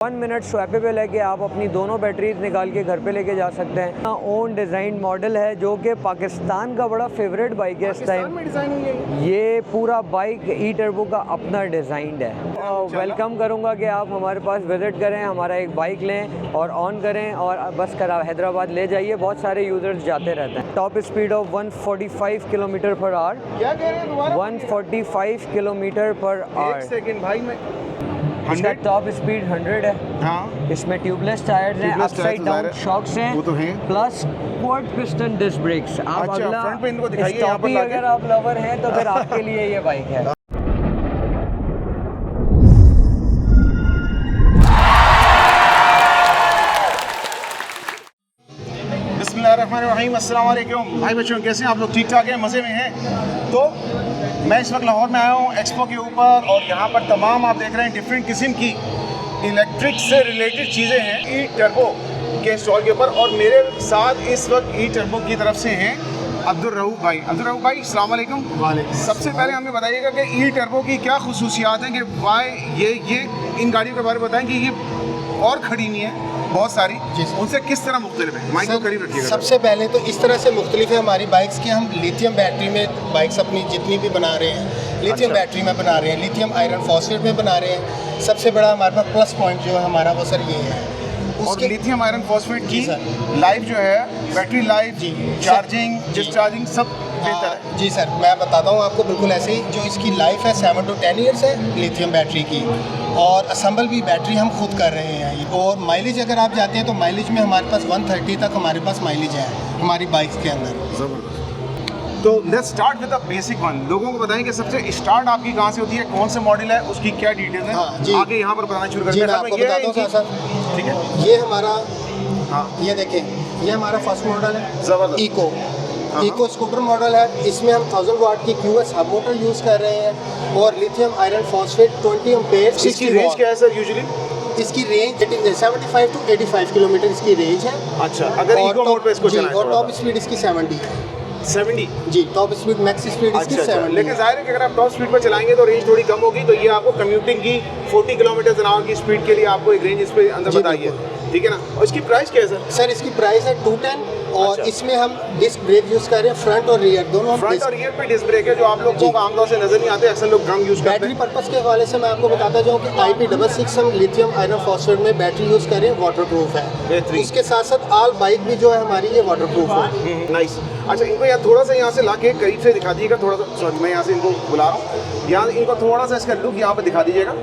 1 minute swappable है कि आप अपनी दोनों बैटरीज निकाल के घर पे लेके जा सकते हैं। ओन डिज़ाइन मॉडल है जो कि पाकिस्तान का बड़ा फेवरेट बाइक है इस टाइम। ये पूरा बाइक ई टर्बो का अपना डिज़ाइन है। वेलकम करूँगा कि आप हमारे पास विज़िट करें, हमारा एक बाइक लें और ऑन करें और बस करा हैदराबाद ले जाइए। बहुत सारे यूज़र्स जाते रहते हैं। Top speed of 145 kilometre per hour. क्या कह रहे हैं दोबारा? 145 किलोमीटर पर आवर। एक सेकंड भाई, मैं इसका टॉप स्पीड 100 है। हाँ, इसमें ट्यूबलेस टायर्स हैं, अपसाइड डाउन शॉक्स हैं, वो तो हैं, plus quad piston disc brakes. आप अच्छा, अगला फ्रंट पे इनको दिखाइए यहाँ पर स्टॉपी लाके। अगर आप लवर हैं तो फिर आपके लिए ये बाइक है। बिस्मिल्लाहिर्रहमानिर्रहीम, अस्सलाम वालेकुम भाई बच्चों, कैसे हैं आप लोग? ठीक ठाक हैं, मज़े में हैं? तो मैं इस वक्त लाहौर में आया हूँ एक्सपो के ऊपर, और यहाँ पर तमाम आप देख रहे हैं डिफरेंट किस्म की इलेक्ट्रिक से रिलेटेड चीज़ें हैं ई टर्बो के स्टॉल के ऊपर। और मेरे साथ इस वक्त ई टर्बो की तरफ से हैं अब्दुल रऊफ भाई। अब्दुल रऊफ भाई, अस्सलाम वालेकुम। वालेकुम। सबसे पहले हमें बताइएगा कि ई टर्बो की क्या खुसूसियात हैं, कि वाई ये इन गाड़ियों के बारे में बताएं कि ये और खड़ी नहीं है बहुत सारी, उनसे किस तरह मुख्तलिफ है? माइक को करीब रखिएगा। सबसे पहले तो इस तरह से मुख्तलिफ है हमारी बाइक्स की, हम लिथियम बैटरी में बाइक्स अपनी जितनी भी बना रहे हैं, लिथियम बैटरी में बना रहे हैं, लिथियम आयरन फॉस्फेट में बना रहे हैं। सबसे बड़ा हमारे पास प्लस पॉइंट जो है हमारा वो सर ये है। और लिथियम आयरन फॉस्फेट की लाइफ जो है, बैटरी लाइफ, चार्जिंग, डिस्चार्जिंग सब बेहतर है। जी सर, मैं बताता हूँ आपको बिल्कुल ऐसे ही। जो इसकी लाइफ है 7 to 10 ईयर्स है लिथियम बैटरी की, और असम्बल भी बैटरी हम खुद कर रहे हैं। और माइलेज अगर आप जाते हैं तो माइलेज में हमारे पास 130 तक हमारे पास माइलेज है हमारी बाइक्स के अंदर। ज़बरदस्त। तो let's start with the basic one. लोगों को बताएं कि सबसे स्टार्ट आपकी कहाँ से होती है, कौन से मॉडल है, उसकी क्या डिटेल्स है? हाँ, जी। आगे यहाँ पर बताना शुरू करते जी, हैं। मैं आपको बताता हूँ सर। ठीक है, ये हमारा, हाँ, ये देखें, ये हमारा फर्स्ट मॉडल है ज़बरदस्त। इको स्कूटर मॉडल है। इसमें हम 1000 वाट की QS हब मोटर यूज़ कर रहे हैं, और लिथियम आयरन फॉस्फेट 20 एम्पेयर। इसकी रेंज क्या है सर यूजुअली? इसकी रेंज 75 to 85 किलोमीटर इसकी रेंज है। अच्छा, अगर इको मोड पे इसको चलाएं और टॉप स्पीड इसकी 70 है। 70? जी, टॉप स्पीड मैक्स स्पीड इसकी 70। लेकिन जाहिर है कि अगर आप टॉप स्पीड पर चलाएंगे तो रेंज थोड़ी कम होगी, तो ये आपको कम्यूटिंग की 40 किलोमीटर/आवर की स्पीड के लिए आपको एक रेंज इस पे अंदर बताइए, ठीक है ना? और इसकी प्राइस क्या है सर? सर इसकी प्राइस है 210, और अच्छा। इसमें हम डिस्क ब्रेक यूज़ कर रहे हैं, फ्रंट और रियर दोनों। फ्रंट और रियर पे डिस्क ब्रेक है, जो आप लोगों को आमतौर से नजर नहीं आते, अक्सर लोग ड्रम यूज करते बैटरी हैं। पर्पस के हवाले से मैं आपको बताता जाऊँ कि IP66 हम लिथियम आयरन फॉस्फेट में बैटरी यूज़ कर रहे हैं, वाटरप्रूफ है। बेहतरीन। उसके साथ साथ आल बाइक भी जो है हमारी ये वाटरप्रूफ है। नाइस। अच्छा, इनको यार थोड़ा सा यहाँ से लाके करीब से दिखा दीजिएगा, थोड़ा सा। सॉरी, मैं यहाँ से इनको बुला रहा हूँ, यहाँ इनको थोड़ा सा इसका लुक यहाँ पे दिखा दीजिएगा।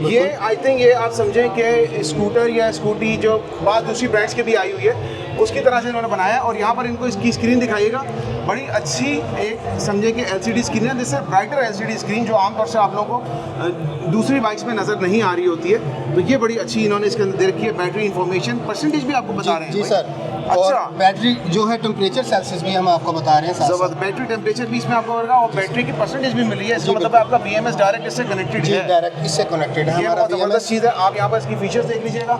ये आई थिंक ये आप समझें कि स्कूटर या स्कूटी जो बाद दूसरी ब्रांड्स की भी आई हुई है उसकी तरह से इन्होंने बनाया है। और यहाँ पर इनको इसकी स्क्रीन दिखाइएगा, बड़ी अच्छी एक समझे कि LCD स्क्रीन है, जिससे ब्राइटर LCD स्क्रीन जो आमतौर से आप लोगों को दूसरी बाइक्स में नज़र नहीं आ रही होती है, तो ये बड़ी अच्छी इन्होंने इसके अंदर दे रखी है। बैटरी इन्फॉर्मेशन परसेंटेज भी आपको बता रहे हैं। जी सर। अच्छा, और बैटरी जो है टेम्परेचर सेल्सियस भी हम आपको बता रहे हैं। जबरदस्त। बैटरी टेम्परेचर भी इसमें आपको होगा, और बैटरी की परसेंटेज भी मिल रही है। इसका मतलब आपका BMS डायरेक्ट इससे कनेक्टेड जी, है। डायरेक्ट इससे कनेक्टेड है ये हमारा बहुत ज़बरदस्त चीज़ है। आप यहाँ पर इसकी फीचर्स देख लीजिएगा।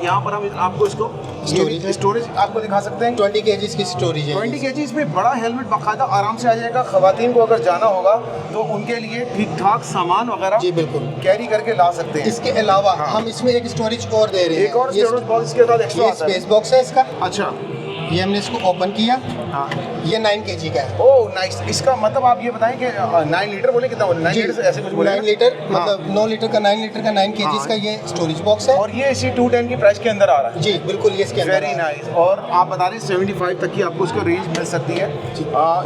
यहाँ पर हम आपको इसको स्टोरेज आपको दिखा सकते हैं। 20 kg की स्टोरेज है। 20 kg इसमें बड़ा हेलमेट बाकायदा आराम से आ जाएगा। ख़वातीन को अगर जाना होगा तो उनके लिए ठीक ठाक सामान वगैरह जी बिल्कुल कैरी करके ला सकते हैं। इसके अलावा हम इसमें एक स्टोरेज और दे रहे हैं। एक और स्टोरेज बॉक्स इसके साथ एक्स्ट्रा आता है। स्पेस बॉक्स है इसका। अच्छा, ये हमने इसको ओपन किया, हाँ, ये 9 kg का है। Oh nice. इसका मतलब आप ये बताएं कि 9 लीटर बोले, कितना बोले? 9 लीटर से ऐसे कुछ बोले? 9 लीटर मतलब 9 लीटर का 9 लीटर का 9 kg का ये स्टोरेज बॉक्स है। और ये इसी 210 की प्राइस के अंदर आ रहा है। जी बिल्कुल, ये इसके अंदर वेरी नाइस। और आप बता रहे 75 तक की आपको इसका रेंज मिल सकती है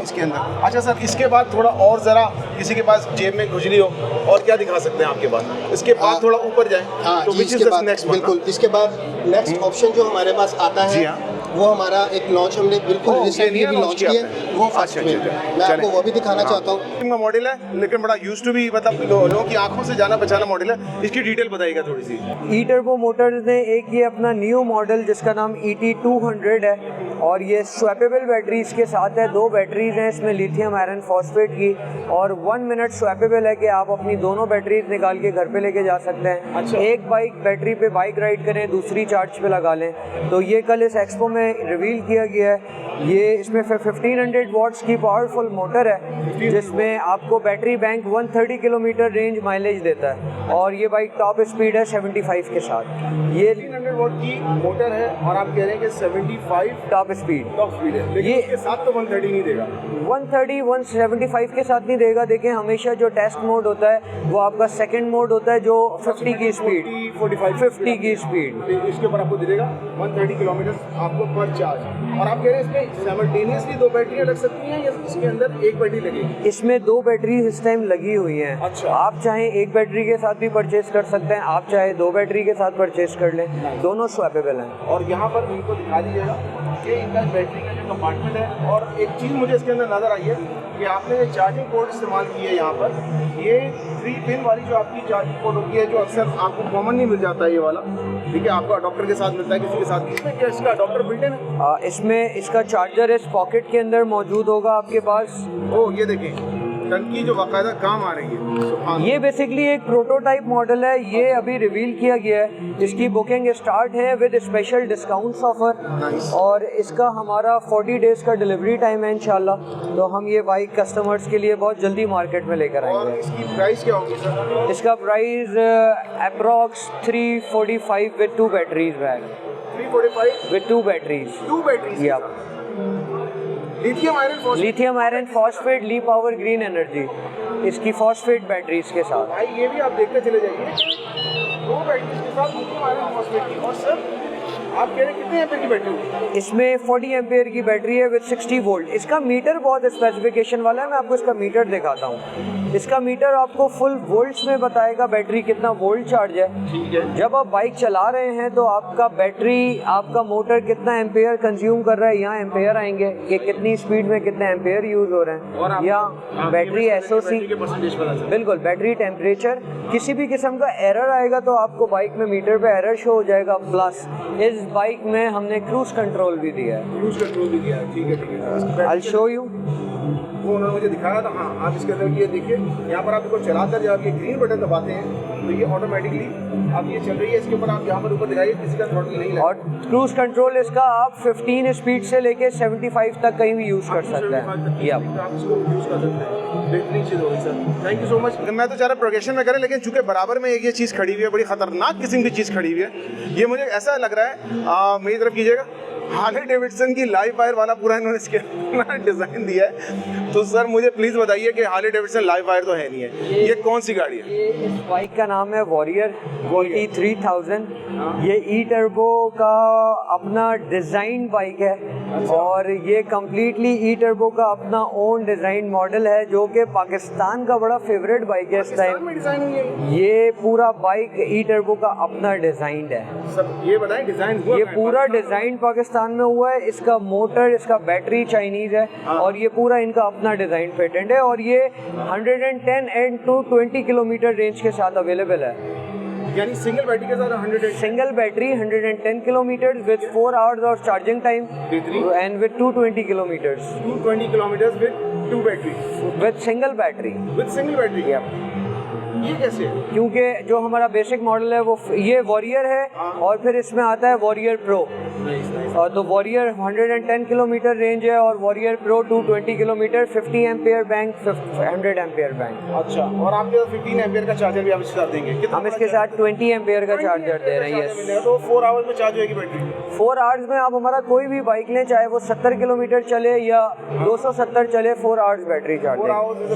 इसके अंदर। अच्छा सर, इसके बाद थोड़ा और ज़रा किसी के पास जेब में खुजली हो और क्या दिखा सकते हैं आपके पास? इसके बाद थोड़ा ऊपर जाएं तो जी, विच इज द नेक्स्ट? बिल्कुल, इसके बाद नेक्स्ट ऑप्शन जो हमारे पास आता है, वो हमारा एक लॉन्च हमने बिल्कुल रिसेंटली भी लॉन्च किया है, वो फर्स्ट में मैं आपको वो भी दिखाना चाहता हूँ। मॉडल है लेकिन बड़ा यूज्ड टू भी, मतलब लोगों की आंखों से जाना पहचाना मॉडल है। इसकी डिटेल बताइएगा थोड़ी सी। ई टर्बो मोटर्स ने एक ये अपना न्यू मॉडल जिसका नाम ET200 है, और ये स्वैपेबल बैटरीज के साथ है। 2 बैटरीज हैं इसमें लिथियम आयरन फॉस्फेट की, और 1 मिनट स्वैपेबल है कि आप अपनी दोनों बैटरीज निकाल के घर पे लेके जा सकते हैं। अच्छा। एक बाइक बैटरी पे बाइक राइड करें, दूसरी चार्ज पे लगा लें। तो ये कल इस एक्सपो में रिवील किया गया है। ये इसमें 1500 वॉट्स की पावरफुल मोटर है जिसमें आपको battery bank 130 kilometre range mileage देता है और ये बाइक टॉप स्पीड है 75 के साथ। ये 1500 वॉट की मोटर है और आप कह रहे हैं कि 75 टॉप स्पीड है, लेकिन ये इसके साथ तो 130 नहीं देगा। 130 175 के साथ नहीं देगा। देखें हमेशा जो टेस्ट मोड होता है वो आपका सेकंड मोड होता है जो 50 की स्पीड 50 की स्पीड इसके ऊपर आपको दे देगा 130 किलोमीटर आपको पर चार्ज। और आप कह रहे हैं इसमें साइमल्टेनियसली दो बैटरियां लग सकती हैं या इसके अंदर एक बैटरी लगेगी? इसमें दो बैटरी इस टाइम लगी हुई हैं। अच्छा। आप चाहे एक बैटरी के साथ भी परचेज कर सकते हैं, आप चाहे दो बैटरी के साथ परचेज कर लें, दोनों स्वैपेबल हैं। और यहाँ पर इनको दिखा दीजिएगा कि इनका बैटरी का जो कंपार्टमेंट है। और एक चीज़ मुझे इसके अंदर नज़र आई है कि आपने चार्जिंग पोर्ट इस्तेमाल की है यहाँ पर। ये 3 पिन वाली जो आपकी चार्जिंग पोर्ट होती है जो अक्सर आपको कॉमन नहीं मिल जाता है ये वाला, ठीक है, आपको अडॉप्टर के साथ मिलता है किसी के साथ। इसमें क्या इसका अडॉप्टर बिल्ट इन है? इसमें इसका चार्जर इस पॉकेट के अंदर मौजूद होगा आपके पास। ओ ये देखें टंकी जो बाकायदा काम आ रही है। सुभान ये बेसिकली एक प्रोटोटाइप मॉडल है, ये अभी रिवील किया गया है। इसकी बुकिंग स्टार्ट है विद स्पेशल डिस्काउंट्स ऑफर और इसका हमारा 40 डेज का डिलीवरी टाइम है इंशाल्लाह। तो हम ये बाइक कस्टमर्स के लिए बहुत जल्दी मार्केट में लेकर और आएंगे। इसकी प्राइस क्या होगी सर? इसका प्राइस अप्रॉक्स 345 विद 2 बैटरीज बैग 345 विद 2 बैटरीज 2 बैटरीज। या lithium iron phosphate. Lithium iron phosphate Li power green energy इसकी फॉस्फेट बैटरीज के साथ। भाई ये भी आप देखते चले जाइए 2 बैटरीज के साथ लिथियम आयरन फॉस्फेट की। और सर आप कह रहे हैं कितने एम्पीयर की बैटरी होगी? इसमें 40 एम्पीयर की बैटरी है विद 60 वोल्ट। इसका मीटर बहुत स्पेसिफिकेशन वाला है, मैं आपको इसका मीटर दिखाता हूँ। इसका मीटर आपको फुल वोल्ट्स में बताएगा बैटरी कितना वोल्ट चार्ज है। ठीक है। जब आप बाइक चला रहे हैं तो आपका बैटरी आपका मोटर कितना एम्पेयर कंज्यूम कर रहा है, यहाँ एम्पेयर आएंगे कि कितनी स्पीड में कितने एम्पेयर यूज हो रहे और हैं। आप- या आप बैटरी ये एसओसी के परसेंटेज पता चले। बिल्कुल बैटरी टेम्परेचर किसी भी किस्म का एरर आएगा तो आपको बाइक में मीटर पे एरर शो हो जाएगा। प्लस इस बाइक में हमने क्रूज कंट्रोल भी दिया है। क्रूज कंट्रोल भी दिया है। ठीक है ठीक है। I'll show you। वो उन्होंने मुझे दिखाया था। हाँ आप इसके अंदर ये देखिए यहाँ पर आप इसको चलाकर जब आप ये ग्रीन बटन दबाते हैं तो ये ऑटोमेटिकली अब ये चल रही है। इसके ऊपर आप यहाँ पर ऊपर दिखाइए किसी का थ्रॉटल नहीं लगा। और क्रूज कंट्रोल इसका आप 15 स्पीड से लेके 75 तक कहीं भी यूज कर सकते हैं। आप इसको यूज कर सकते हैं। बेहतरीन चीज़ होगी sir, thank you so much. मैं तो चाह रहा प्रोग्रेशन में करें लेकिन चूंकि बराबर में एक ये चीज़ खड़ी हुई है, बड़ी खतरनाक किस्म की चीज़ खड़ी हुई है। ये मुझे ऐसा लग रहा है मेरी तरफ कीजिएगा, हार्ले डेविडसन की लाइव वायर वाला पूरा इन्होंने इसके डिज़ाइन दिया है। तो सर मुझे प्लीज़ बताइए कि हार्ले डेविडसन लाइव वायर तो है नहीं है, ये कौन सी गाड़ी है? ये इस बाइक का नाम है वॉरियर E3000। ये ई टर्बो का अपना डिज़ाइन बाइक है और ये कम्प्लीटली ई टर्बो का अपना ओन डिज़ाइन मॉडल है जो कि पाकिस्तान का बड़ा फेवरेट बाइक है इस टाइम। डिज़ाइन हुई है ये पूरा बाइक ई टर्बो का अपना डिज़ाइन है। सर, ये बताएं डिज़ाइन हुआ ये कहाँ है? पूरा डिज़ाइन पाकिस्तान में हुआ है। इसका मोटर इसका बैटरी चाइनीज़ है और ये पूरा इनका अपना डिज़ाइन पेटेंट है और ये 110 एंड 220 किलोमीटर रेंज के साथ अवेलेबल है। यानी सिंगल बैटरी के साथ 100 single battery 110 kilometre with 4 hours और चार्जिंग टाइम बेहतरीन। And with 220 kilometres 220 kilometre with 2 battery with single battery. With single battery. ये कैसे है? क्योंकि जो हमारा बेसिक मॉडल है वो ये वॉरियर है और फिर इसमें आता है वॉरियर प्रो। और तो वॉरियर 110 किलोमीटर रेंज है और warrior pro 220 kilometre 50 ampere bank 100 ampere bank. अच्छा, और आपके 15 एम्पियर का चार्जर भी आप इसके साथ देंगे? कितना हम इसके साथ 20 एम्पेयर का चार्जर दे रहे हैं। यस, तो 4 आवर्स में चार्ज होगी बैटरी। 4 आवर्स में आप हमारा कोई भी बाइक लें, चाहे वो 70 किलोमीटर चले या 270 चले, 4 hours battery charge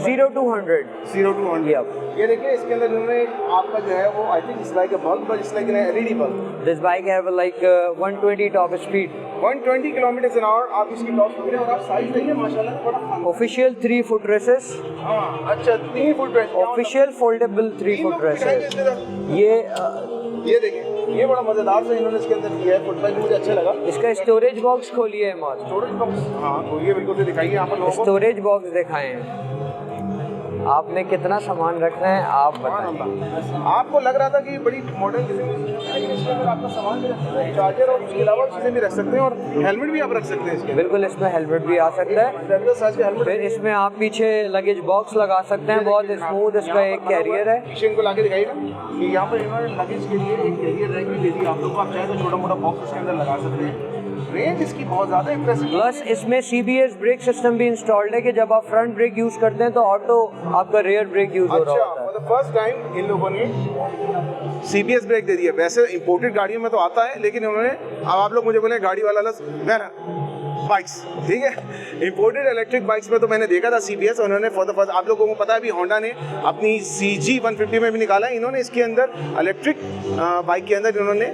0 to 100। 0 to 100। ये देखिए इसके अंदर इन्होंने आपका जो है वो I think it's like a bulb but it's like an LED bulb. This bike have like 120 top speed 120 kilometre an hour आप इसकी टॉप स्पीड है। और आप साइज देखिए माशाल्लाह बड़ा ऑफिशियल 3 फुट रेसेस। हाँ अच्छा 3 foot rest official foldable 3 foot rests. ये देखिए ये बड़ा मजेदार सा इन्होंने इसके अंदर दिया है फुटबैग, मुझे अच्छा लगा। इसका स्टोरेज बॉक्स खोलिए मत। स्टोरेज बॉक्स हाँ खोलिए बिल्कुल से दिखाइए यहाँ पर लोगों को। स्टोरेज बॉक्स दिखाएं आपने कितना सामान रखना है आप बताएं। आपको लग रहा था कि बड़ी मॉडर्न किस्म की, लेकिन इसके अंदर आपका सामान भी रख सकते हैं, चार्जर और उसके अलावा चीज़ें भी रख सकते हैं और हेलमेट भी आप रख सकते हैं इसके। बिल्कुल, इसमें हेलमेट भी आ सकता है। रेगुलर साइज का हेलमेट। फिर इसमें आप पीछे लगेज बॉक्स लगा सकते हैं, बहुत स्मूथ इसका एक कैरियर है। पीछे इनको लाके दिखाइएगा कि यहाँ पर इन्होंने लगेज के लिए एक कैरियर रैक भी दे दी आप लोग को। आप चाहे तो छोटा मोटा बॉक्स इसके अंदर लगा सकते हैं। रेंज इसकी बहुत ज़्यादा इंप्रेसिव। प्लस इसमें CBS ब्रेक सिस्टम भी इंस्टॉल्ड है कि जब आप फ्रंट ब्रेक यूज़ करते हैं तो ऑटो आपका रियर ब्रेक यूज़ हो रहा अच्छा, होता है। For the first time in लोगों ने CBS ब्रेक दे दिया। वैसे इंपोर्टेड गाड़ियों में तो आता है, लेकिन उन्होंने, अब आप लोग मुझे बोले गाड़ी वाला बाइक्स, ठीक है, इंपोर्टेड इलेक्ट्रिक बाइक्स में तो मैंने देखा था CBS, उन्होंने फॉर द फर्स्ट, आप लोगों को पता है भी होंडा ने अपनी CG 150 में भी निकाला है, इन्होंने इसके अंदर इलेक्ट्रिक बाइक के अंदर इन्होंने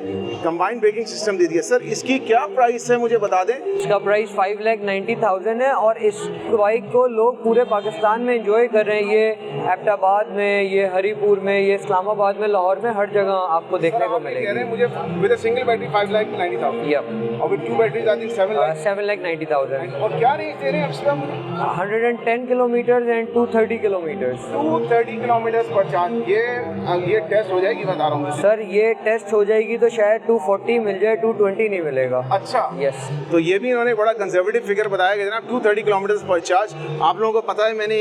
कंबाइंड ब्रेकिंग सिस्टम दे दिया। सर इसकी क्या प्राइस है मुझे बता दें? इसका प्राइस 5,90,000 है और इस बाइक को लोग पूरे पाकिस्तान में एंजॉय कर रहे हैं। ये एबटाबाद में, ये हरीपुर में, ये इस्लामाबाद में, लाहौर में, हर जगह आपको देखने को मिलेगी। कह रहे हैं मुझे with a single battery 5,90,000 yep, और with two batteries I think 7,90,000। और क्या रेंज दे रहे हैं एक्स्ट्रा मुझे? 110 किलोमीटर एंड 230 किलोमीटर। 230 किलोमीटर पर चार्ज। ये टेस्ट हो जाएगी, बता रहा हूँ सर ये टेस्ट हो जाएगी तो शायद 240 मिल जाए, 220 नहीं मिलेगा। अच्छा, यस। तो ये भी इन्होंने बड़ा कंजर्वेटिव फिगर बताया कि जनाब 230 किलोमीटर पर चार्ज। आप लोगों को पता है मैंने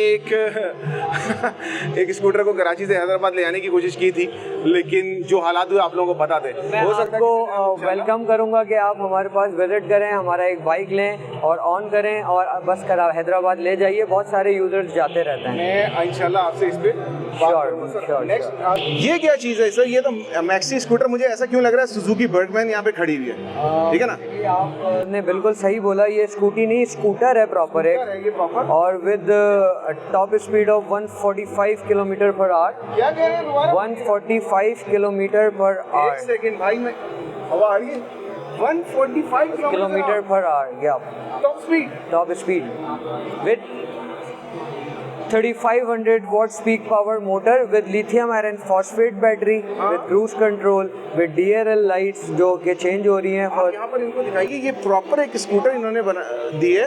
एक स्कूटर को कराची से हैदराबाद ले आने की कोशिश की थी, लेकिन जो हालात हुए आप लोगों को पता थे। मैं आपको वेलकम करूंगा कि आप हमारे पास विजिट करें, हमारा एक बाइक लें और ऑन करें और बस कर हैदराबाद ले जाइए। बहुत सारे यूजर्स जाते रहते हैं। मैं इंशाल्लाह आपसे इस पे श्योर। नेक्स्ट ये क्या चीज़ है सर? ये तो मैक्सी स्कूटर, मुझे ऐसा क्यों लग रहा है सुजुकी बर्गमैन यहाँ पे खड़ी हुई है, ठीक है ना? आपने बिल्कुल सही बोला, ये स्कूटी नहीं स्कूटर है प्रॉपर एक, और with top speed of 145 kilometre per hour. क्या कह रहे हैं दोबारा? 145 किलोमीटर पर एक आवर। सेकंड भाई, मैं हवा आ रही है। 145 किलोमीटर पर आवर, या top speed with 3500 watts peak power motor with lithium iron phosphate battery with cruise control with DRL lights जो कि चेंज हो रही हैं। आप यहाँ पर इनको दिखाइए, ये प्रॉपर एक स्कूटर इन्होंने बना दी है।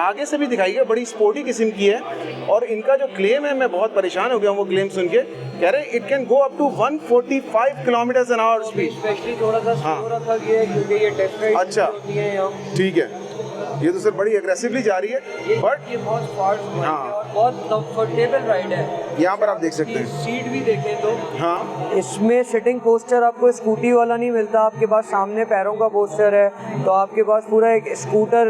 आगे से भी दिखाइए, बड़ी स्पोर्टी किस्म की है। और इनका जो क्लेम है, मैं बहुत परेशान हो गया हूँ वो क्लेम सुन के। कह रहे हैं it can go up to 145 kilometre an hour speed. Specially थोड़ा सा स्लो रखा गया है क्योंकि ये टेस्ट राइड अच्छा, होती है यहाँ। ठीक है, ये तो सर बड़ी एग्रेसिवली जा रही है, बट ये बहुत फास्ट बाइक है और बहुत कंफर्टेबल राइड है। यहाँ पर आप देख सकते हैं, सीट भी देखें तो हाँ, इसमें सिटिंग पोस्टर आपको स्कूटी वाला नहीं मिलता। आपके पास सामने पैरों का पोस्टर है, तो आपके पास पूरा एक स्कूटर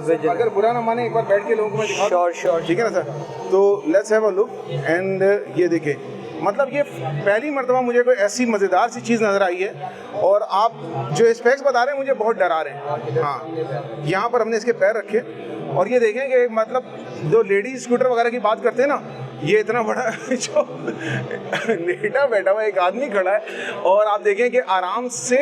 विजन। अगर बुरा ना माने एक बार बैठ के लोगों को मैं दिखा दूं। श्योर, ठीक है ना सर? तो let's have a look and ये देखें, मतलब ये पहली मर्तबा मुझे कोई ऐसी मज़ेदार सी चीज़ नज़र आई है। और आप जो स्पेक्स बता रहे हैं मुझे बहुत डरा रहे हैं। हाँ, यहाँ पर हमने इसके पैर रखे और ये देखें कि मतलब जो लेडीज स्कूटर वगैरह की बात करते हैं ना, ये इतना बड़ा जो लेटा बैठा हुआ एक आदमी खड़ा है और आप देखें कि आराम से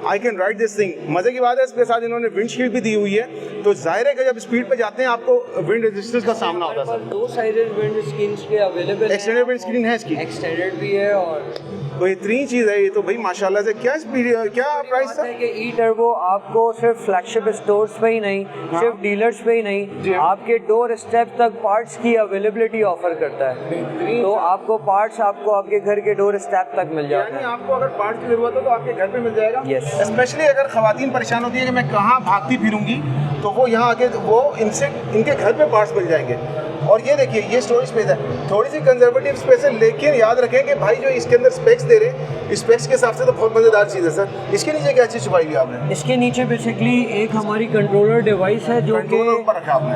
I can ride this thing. मज़े की बात है, इसके साथ इन्होंने विंडशील्ड भी दी हुई है, तो जाहिर है कि जब स्पीड पे जाते हैं आपको विंड रेजिस्टेंस का सामना होता है सर। दो साइडेड विंड स्क्रीन के अवेलेबल हैं। एक्सटेंडेड विंड स्क्रीन है इसकी, एक्सटेंडेड भी है और बेहतरीन चीज़ है ये तो भाई माशाल्लाह से। क्या स्पीड, क्या प्राइस था? कि ई टर्बो आपको सिर्फ फ्लैगशिप स्टोर्स पे ही नहीं, सिर्फ डीलर्स पे ही नहीं, आपके डोर स्टेप तक पार्ट्स की अवेलेबिलिटी ऑफर करता है। तो आपको पार्ट्स आपको आपके घर के डोर स्टेप तक मिल जाते हैं। आपको अगर पार्ट्स की जरूरत हो तो आपके घर पे मिल जाएगा। Yes. स्पेशली अगर खवातीन परेशान होती है कि मैं कहाँ भागती फिरूंगी, तो वो यहाँ आके वो इनके घर पे पार्ट्स मिल जाएंगे। और ये देखिए, ये स्टोरेज स्पेस है, थोड़ी सी कंजर्वेटिव स्पेस है, लेकिन याद रखें कि भाई जो इसके अंदर स्पेक्स दे रहे हैं, स्पेक्स के हिसाब से तो बहुत मज़ेदार चीज़ है सर। इसके नीचे क्या चीज़ छुपाई हुई आपने? इसके नीचे बेसिकली एक हमारी कंट्रोलर डिवाइस है जो कि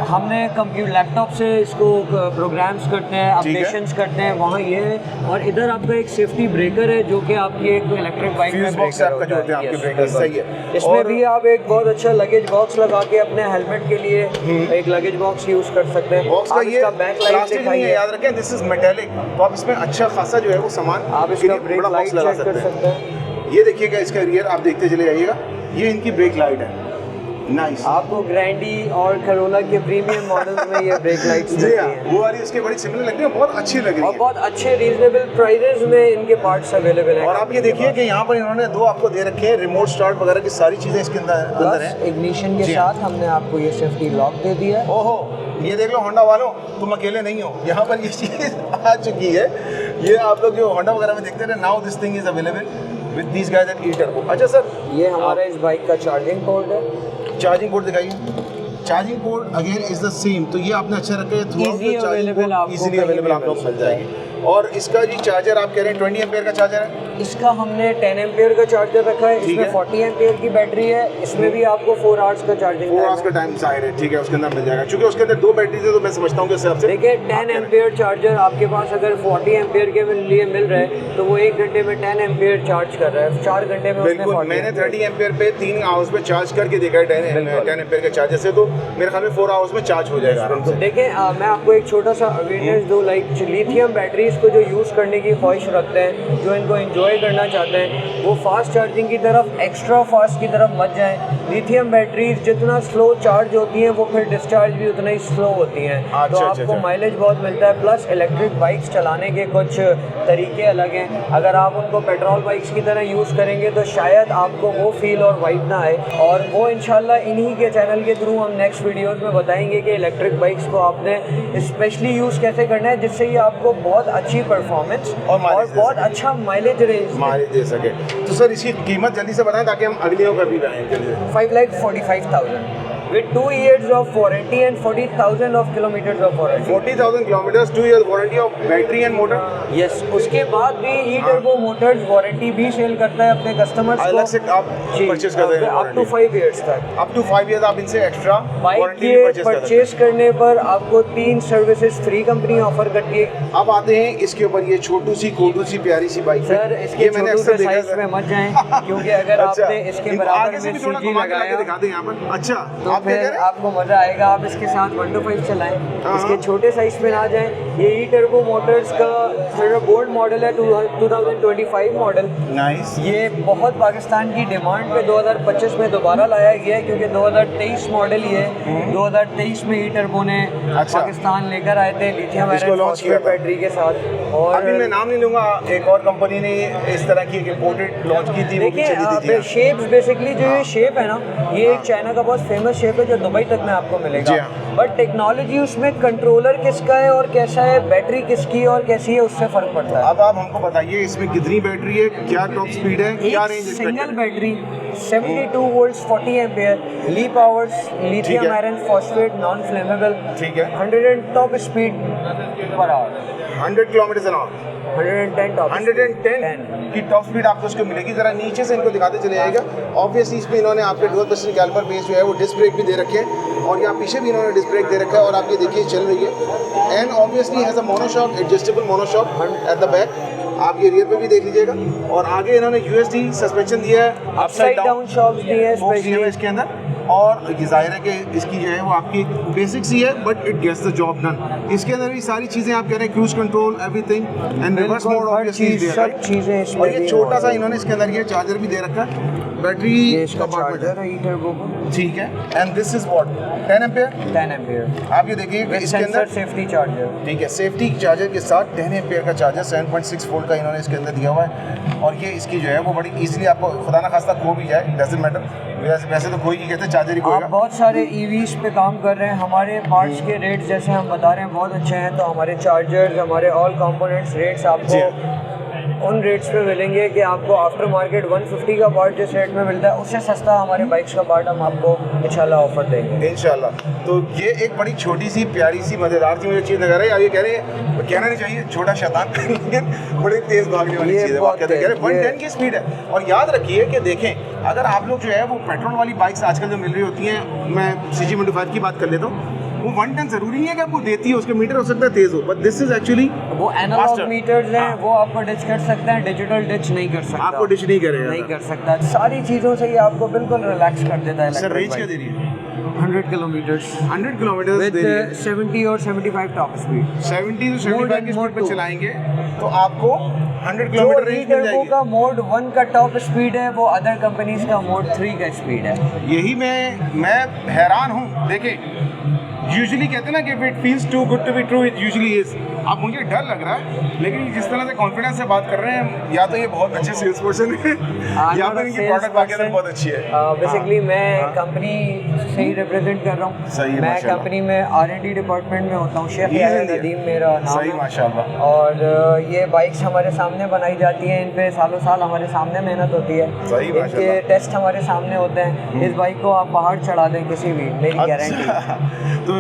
हमने कंप्यूटर लैपटॉप से इसको प्रोग्राम्स करते हैं, अपडेशंस करते हैं, वहाँ ये है। और इधर आपका एक सेफ्टी ब्रेकर है जो कि आपकी एक इलेक्ट्रिक बाइक में ब्रेकर होता है। आपके ब्रेकर सही है। इसमें भी आप एक बहुत अच्छा लगेज बॉक्स लगा के अपने हेलमेट के लिए एक लगेज बॉक्स यूज़ कर सकते हैं। बॉक्स का ये प्लास्टिक नहीं है, याद रखें, दिस इज मेटेलिक, तो आप इसमें अच्छा खासा जो है वो सामान आप इसका ब्रेक लाइट लगा सकते हैं। ये देखिएगा, इसका रियर आप देखते चले जाइएगा, ये इनकी ब्रेक लाइट है। नाइस। आपको ग्रैंडी और करोला के प्रीमियम मॉडल्स में ये ब्रेक लाइट्स मिलती हैं। वो वाली उसके बड़ी सिमिलर लगती है, बहुत अच्छी लग रही है और बहुत अच्छे रीजनेबल प्राइसेस में इनके पार्ट्स अवेलेबल हैं। और आप ये देखिए कि यहाँ पर इन्होंने दो आपको दे रखे हैं, रिमोट स्टार्ट वगैरह की सारी चीज़ें इसके अंदर है। इग्निशन के साथ हमने आपको ये सेफ्टी लॉक दे दिया है। ओहो, ये देख लो होंडा वालों, तुम अकेले नहीं हो, यहाँ पर ये चीज़ आ चुकी है। ये आप लोग जो होंडा वगैरह में देखते रहे, now this thing is available with this guys at E turbo. अच्छा सर, ये हमारा इस बाइक का चार्जिंग पोर्ट है। चार्जिंग पोर्ट दिखाइए। Charging port again is the same, तो ये आपने अच्छा रखा है, इजीली अवेलेबल इजीली अवेलेबल आप लोग मिल जाएगी। और इसका जी चार्जर आप कह रहे हैं 20 एम्पेयर का चार्जर है? इसका हमने 10 एम्पेयर का चार्जर रखा है, इसमें 40 एम्पेयर की बैटरी है, इसमें भी आपको 4 आवर्स का चार्जिंग 4 आवर्स का टाइम जाहिर है, ठीक है, उसके अंदर मिल जाएगा, क्योंकि उसके अंदर 2 बैटरी है तो मैं समझता हूँ कि उससे आपसे देखिए 10 एम्पेयर चार्जर आपके पास अगर 40 एम्पेयर के लिए मिल रहा है तो वो 1 घंटे में 10 एम्पेयर चार्ज कर रहा है, 4 घंटे में उसने बिल्कुल। 40 मैंने 30 एम्पेयर पे 3 आवर्स में चार्ज करके देखा है 10 एम्पेयर के चार्जर से, तो मेरे ख्याल में 4 आवर्स में चार्ज हो जाएगा आराम से। देखिए मैं आपको एक छोटा सा अवेयरनेस दूँ, लाइक लिथियम बैटरीज को जो यूज़ करने की ख्वाहिश रखते हैं, जो इनको एंजॉय करना चाहते हैं, वो फास्ट चार्जिंग की तरफ, एक्स्ट्रा फास्ट की तरफ मत जाएं। लिथियम बैटरीज जितना स्लो चार्ज होती हैं वो फिर डिस्चार्ज भी उतना ही स्लो होती हैं, तो आपको माइलेज बहुत मिलता है। प्लस इलेक्ट्रिक बाइक्स चलाने के कुछ तरीके अलग हैं, अगर आप उनको पेट्रोल बाइक्स की तरह यूज़ करेंगे तो शायद आपको वो फील और वाइब ना आए, और वो इंशाल्लाह इन्हीं के चैनल के थ्रू हम नेक्स्ट वीडियोस में बताएंगे कि इलेक्ट्रिक बाइक्स को आपने स्पेशली यूज़ कैसे करना है जिससे ये आपको बहुत अच्छी परफॉर्मेंस और बहुत अच्छा माइलेज दे सके। तो सर इसकी कीमत जल्दी से बताएं ताकि हम अगलियों पर भी जाएं जल्दी से। 5,45,000 with 2 years of warranty and 40,000 of kilometers of warranty. 40,000 kilometers, 2 years warranty of battery and motor. Yes, उसके बाद भी e-turbo motors वारंटी भी सेल करता है अपने कस्टमर्स को। अलग से आप परचेज करते हैं up to 5 years तक। up to 5 years आप इनसे एक्स्ट्रा बाइक के परचेज करने पर आपको 3 सर्विसेज फ्री कंपनी ऑफर करती है। अब आते हैं इसके ऊपर, ये छोटू सी कोटू सी प्यारी सी बाइक। सर इसके छोटू से साइज में मत जाएं, क्योंकि अगर आपने इसके बराबर में सीजी लगाया दिखा दें यहाँ पर। अच्छा, तो फिर आपको मजा आएगा, आप इसके साथ 1 to 5 चलाएं। इसके छोटे साइज में ना जाएं। ये ई-टर्बो मोटर्स का गोल्ड मॉडल है, 2025 मॉडल। नाइस। ये बहुत पाकिस्तान की डिमांड पे 2025 में दोबारा लाया गया है, क्योंकि 2023 मॉडल ये 2023 में ई-टर्बो ने पाकिस्तान लेकर आए थे लिथियम आयरन फॉस्फेट बैटरी के साथ। और अभी मैं नाम नहीं लूंगा, एक और कंपनी ने इस तरह की एक इंपोर्टेड लॉन्च की थी, वो भी चली थी। शेप्स बेसिकली जो ये शेप है ना, ये एक चाइना का बहुत फेमस शेप है जो दुबई तक में आपको मिलेगा, बट टेक्नोलॉजी उसमें कंट्रोलर किसका है और कैसा है, बैटरी किसकी है और कैसी है, उससे फर्क पड़ता है। अब आप हमको बताइए इसमें कितनी बैटरी है, क्या टॉप स्पीड है, क्या रेंज है? Single battery 72 volts 40 ampere, Li powers, lithium iron phosphate, non flammable, ठीक है, 100 top speed per hour, 100 kilometre an hour, 110 की टॉप स्पीड आपको उसको मिलेगी। जरा नीचे से इनको दिखाते चले जाएगा। ऑब्वियसली इसमें इन्होंने आपके डुअल पिस्टन कैलिपर बेस जो है वो डिस्क ब्रेक भी दे रखे हैं, और यहाँ पीछे भी इन्होंने डिस्क ब्रेक दे रखा है, और आप ये देखिए चल रही है। And obviously has a monoshock, adjustable monoshock at the back, आप ये रियर पे भी देख लीजिएगा। और आगे इन्होंने यूएसडी सस्पेंशन दिया है, अपसाइड डाउन शॉक्स दिए हैं स्पेशली इसके अंदर, और ये जाहिर है कि इसकी जो है वो आपकी बेसिक्स ही है, but it gets the job done. इसके अंदर भी सारी चीज़ें आप कह रहे हैं, cruise control, everything, and reverse mode obviously सब चीज़ें इसमें। और ये छोटा सा इन्होंने इसके अंदर ये चार्जर भी दे रखा है, बैटरी इसका चार्जर है ई-टर्बो का, ठीक है। And this is what 10 ampere, 10 ampere आप ये देखिए इसके अंदर सेफ्टी चार्जर, ठीक है, सेफ्टी चार्जर के साथ 10 एम्पेयर का चार्जर 7.6 वोल्ट का इन्होंने इसके अंदर दिया हुआ है। और ये इसकी जो है वो बड़ी इजीली आपको खुदा ना खास्ता खो भी जाए, डजंट मैटर, वैसे तो कोई नहीं कहते चार्जर ही खोएगा। आप बहुत सारे ईवीज पे काम कर रहे हैं, हमारे पार्ट्स के रेट्स जैसे हम बता रहे हैं बहुत अच्छे हैं, तो हमारे चार्जर्स, हमारे ऑल कंपोनेंट्स रेट्स आपको उन रेट्स पे मिलेंगे कि आपको आफ्टर मार्केट 150 का पार्ट जिस रेट में मिलता है उससे सस्ता हमारे बाइक्स का पार्ट हम आपको इंशाल्लाह ऑफर देंगे इंशाल्लाह। तो ये एक बड़ी छोटी सी प्यारी सी मज़ेदार सी मुझे चीज़ नजर आई। अब ये कह रहे हैं, कहना नहीं चाहिए छोटा शैतान, लेकिन बड़ी तेज़ भागने वाली चीज़ है। वो कहते हैं 110 की स्पीड है। और याद रखिए कि देखें, अगर आप लोग जो है वो पेट्रोल वाली बाइक्स आजकल जो मिल रही होती हैं, मैं CG25 की बात कर लेता हूँ, वो 110 जरूरी नहीं है कि आपको देती है, उसके मीटर हो सकता है तेज हो, बट दिस इज एक्चुअली वो एनालॉग मीटर्स हैं, वो आपको डिच कर सकते हैं, डिजिटल डिच नहीं कर सकता, आपको डिच नहीं करेगा, नहीं कर सकता। सारी चीज़ों से ये आपको बिल्कुल रिलैक्स कर देता है। सर रेंज क्या दे रही है? 100 किलोमीटर्स 100 किलोमीटर विद 70 और 75 टॉप स्पीड, 70 to 75 की स्पीड पे चलाएंगे तो आपको 100 किलोमीटर रेंज मिल जाएगी। का मोड 1 का टॉप स्पीड है, वो अदर कंपनीज का मोड 3 का स्पीड है। यही मैं हैरान हूँ। देखिए यूजुअली कहते हैं ना कि if it feels too good to be true, it usually is. अब मुझे डर लग रहा है, लेकिन जिस तरह से कॉन्फिडेंस से बात कर रहे हैं, या तो ये बहुत अच्छे सेल्स पर्सन है या फिर इनकी प्रोडक्ट वगैरह बहुत अच्छी है। बेसिकली मैं कंपनी से ही रिप्रेजेंट कर रहा हूँ। मैं कंपनी में R&D डिपार्टमेंट में होता हूँ। शेख नदीम मेरा नाम है। माशाल्लाह। और ये बाइक्स हमारे सामने बनाई जाती हैं, इन पे सालों साल हमारे सामने मेहनत होती है, इनके टेस्ट हमारे सामने होते हैं। इस बाइक को आप पहाड़ चढ़ा दें किसी भी, मेरी गारंटी। तो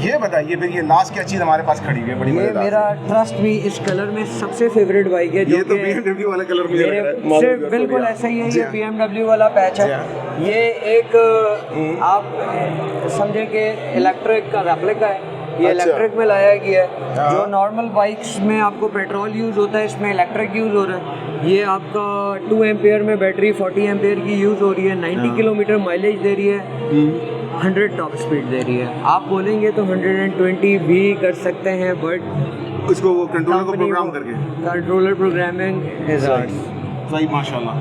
ये बताइए फिर, ये लास्ट क्या चीज़ हमारे पास खड़ी हुई है बड़ी मजेदार? मेरा ट्रस्ट भी इस कलर में सबसे फेवरेट बाइक है, जो ये तो कि BMW वाला कलर मुझे लग रहा है। मेरे मालूम से है, बिल्कुल हाँ। ऐसा ही है। जी ये हाँ। BMW वाला पैच है। जी ये एक आप समझे कि इलेक्ट्रिक का रेप्लिका है। ये अच्छा। इलेक्ट्रिक में लाया गया है। हाँ। जो नॉर्मल बाइक्स में आपको पेट्रोल यूज़ होता है, इसमें इलेक्ट्रिक यूज़ हो रहा है। ये आपका 2 एम्पेयर में बैटरी 40 एम्पेयर की यूज़ हो रही है। 90 किलोमीटर माइलेज दे रही है। 100 टॉप स्पीड दे रही है। आप बोलेंगे तो 120 भी कर सकते हैं, बट इसको वो कंट्रोलर को प्रोग्राम करके कंट्रोलर प्रोग्रामिंग सही माशाल्लाह।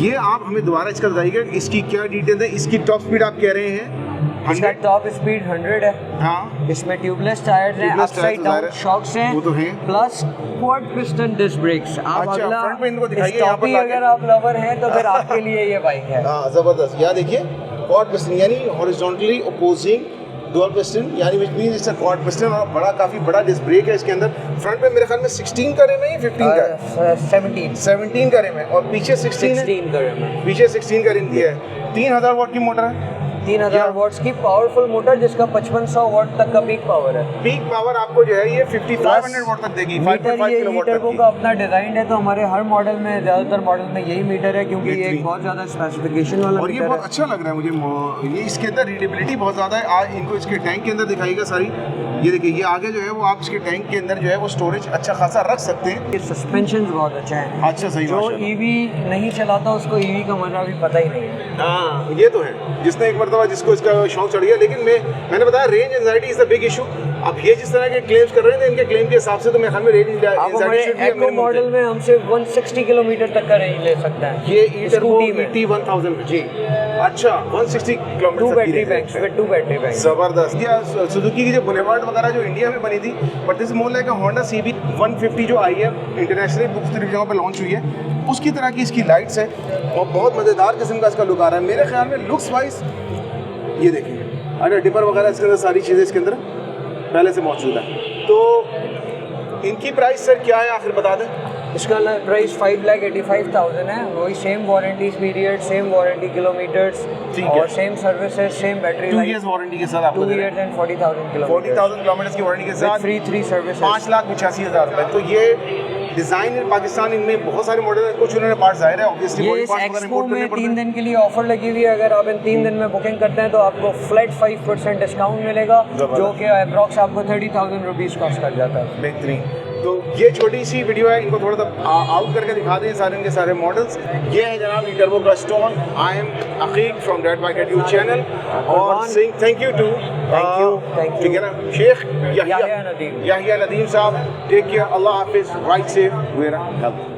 ये आप हमें दोबारा इसका बताइएगा, इसकी क्या डिटेल है? इसकी टॉप स्पीड आप कह रहे हैं इसका 100? टॉप स्पीड 100 है। हाँ, इसमें ट्यूबलेस टायर्स हैं, Tubeless अपसाइड tyres डाउन ज़ाहिर है। शॉक्स हैं, वो तो हैं। Plus quad piston disc brakes. आप अच्छा, अगला front में इनको दिखाइए यहाँ पर स्टॉपी लाके। अगर आप लवर हैं तो फिर आपके लिए ये बाइक है। हाँ ज़बरदस्त। यहाँ देखिए क्वाड पिस्टन यानी हॉरिजॉन्टली अपोजिंग डुअल पिस्टन, यानी which means it's a quad piston, और बड़ा काफ़ी बड़ा डिस्क ब्रेक है इसके अंदर। फ्रंट पे मेरे ख्याल में 16 का रिम है या 15 का है? 17 का रिम है, और पीछे 16 है। 16 का रिम है। पीछे 16 का रिम दिया है। 3000 वॉट की मोटर है। 3000 वॉट्स की पावरफुल मोटर, जिसका 5500 वॉट तक का पीक पावर है। पीक पावर आपको जो है ये 5500 वॉट तक देगी, 5.5 ये किलोवाट मीटर तक का अपना डिजाइन है, तो हमारे हर मॉडल में, ज़्यादातर मॉडल में यही मीटर है, क्योंकि ये बेहतरीन। एक बहुत ज़्यादा स्पेसिफिकेशन वाला और ये मीटर बहुत है। अच्छा लग रहा है मुझे। ये इसके अंदर रीडेबिलिटी बहुत ज़्यादा है। आज इनको इसके टैंक के अंदर दिखाइएगा सारी। ये देखिए, ये आगे जो है वो आप इसके टैंक के अंदर जो है वो स्टोरेज अच्छा खासा रख सकते हैं। ये सस्पेंशन बहुत अच्छा है। अच्छा, सही जो माशाल्लाह। ईवी नहीं चलाता उसको ईवी का मजा भी पता ही नहीं है। हाँ, ये तो है। जिसने एक मरतबा जिसको इसका शौक चढ़ गया, लेकिन मैंने बताया range anxiety is the big issue. अब ये जिस तरह के क्लेम्स कर रहे थे, इनके क्लेम के हिसाब से तो मेरे ख्याल में रेंज आप हमारे एको मॉडल में हमसे 160 किलोमीटर तक का रेंज ले सकते हैं। ये ईटरबो स्कूटी में। ET 1000 में। जी। अच्छा, 160 किलोमीटर 2 तक की बैटरी range है। Banks with 2 battery bank. जबरदस्त। या सुजुकी की जो बुलेवार्ड वगैरह जो इंडिया में बनी थी, but this more like a Honda CB 150 जो आई है इंटरनेशनली मुख्तलिफ जगहों पे लॉन्च हुई है, उसकी तरह की इसकी लाइट्स है, और बहुत मज़ेदार किस्म का इसका लुक आ रहा है मेरे ख्याल में। लुक्स वाइज ये देखिए, अरे डिपर वगैरह इसके अंदर, सारी चीज़ें इसके अंदर पहले से मौजूद है। तो इनकी प्राइस सर क्या है आखिर बता दें? इसका प्राइस 5,85,000 है। वही same warranty period, same warranty kilometres, ठीक है। और same services, same battery 2 life. Years warranty के साथ आपको 2 दे रहे years हैं। and 40,000 किलोमीटर 40,000 किलोमीटर की वारंटी के साथ फ्री 3 सर्विसेज। 5,85,000 रुपये। तो ये डिज़ाइन इन पाकिस्तान, इनमें बहुत सारे मॉडल हैं, कुछ उन्होंने पार्ट ज़ाहिर है ऑब्वियसली ये बॉडी इस पार्ट्स वगैरह एक्सपो इंपोर्ट करने में पड़ते 3 हैं। दिन के लिए ऑफर लगी हुई है। अगर आप इन 3 दिन में बुकिंग करते हैं तो आपको फ्लैट 5% डिस्काउंट मिलेगा, जबरदस्त। जो कि अप्रॉक्स आपको 30,000 रुपीज़ कॉस्ट कर जाता है। बेहतरीन। तो ये छोटी सी वीडियो है, इनको थोड़ा सा आउट करके दिखा दें सारे इनके सारे मॉडल्स। ये है जनाब ईटरबो का stall. I am Akeek from that bike YouTube channel, और सिंग thank you too Thank you. ठीक है ना, शेख याहिया नदीम। याहिया नदीम साहब। टेक केयर, अल्लाह हाफिज़, राइट सेफ, वेरा हेल्प।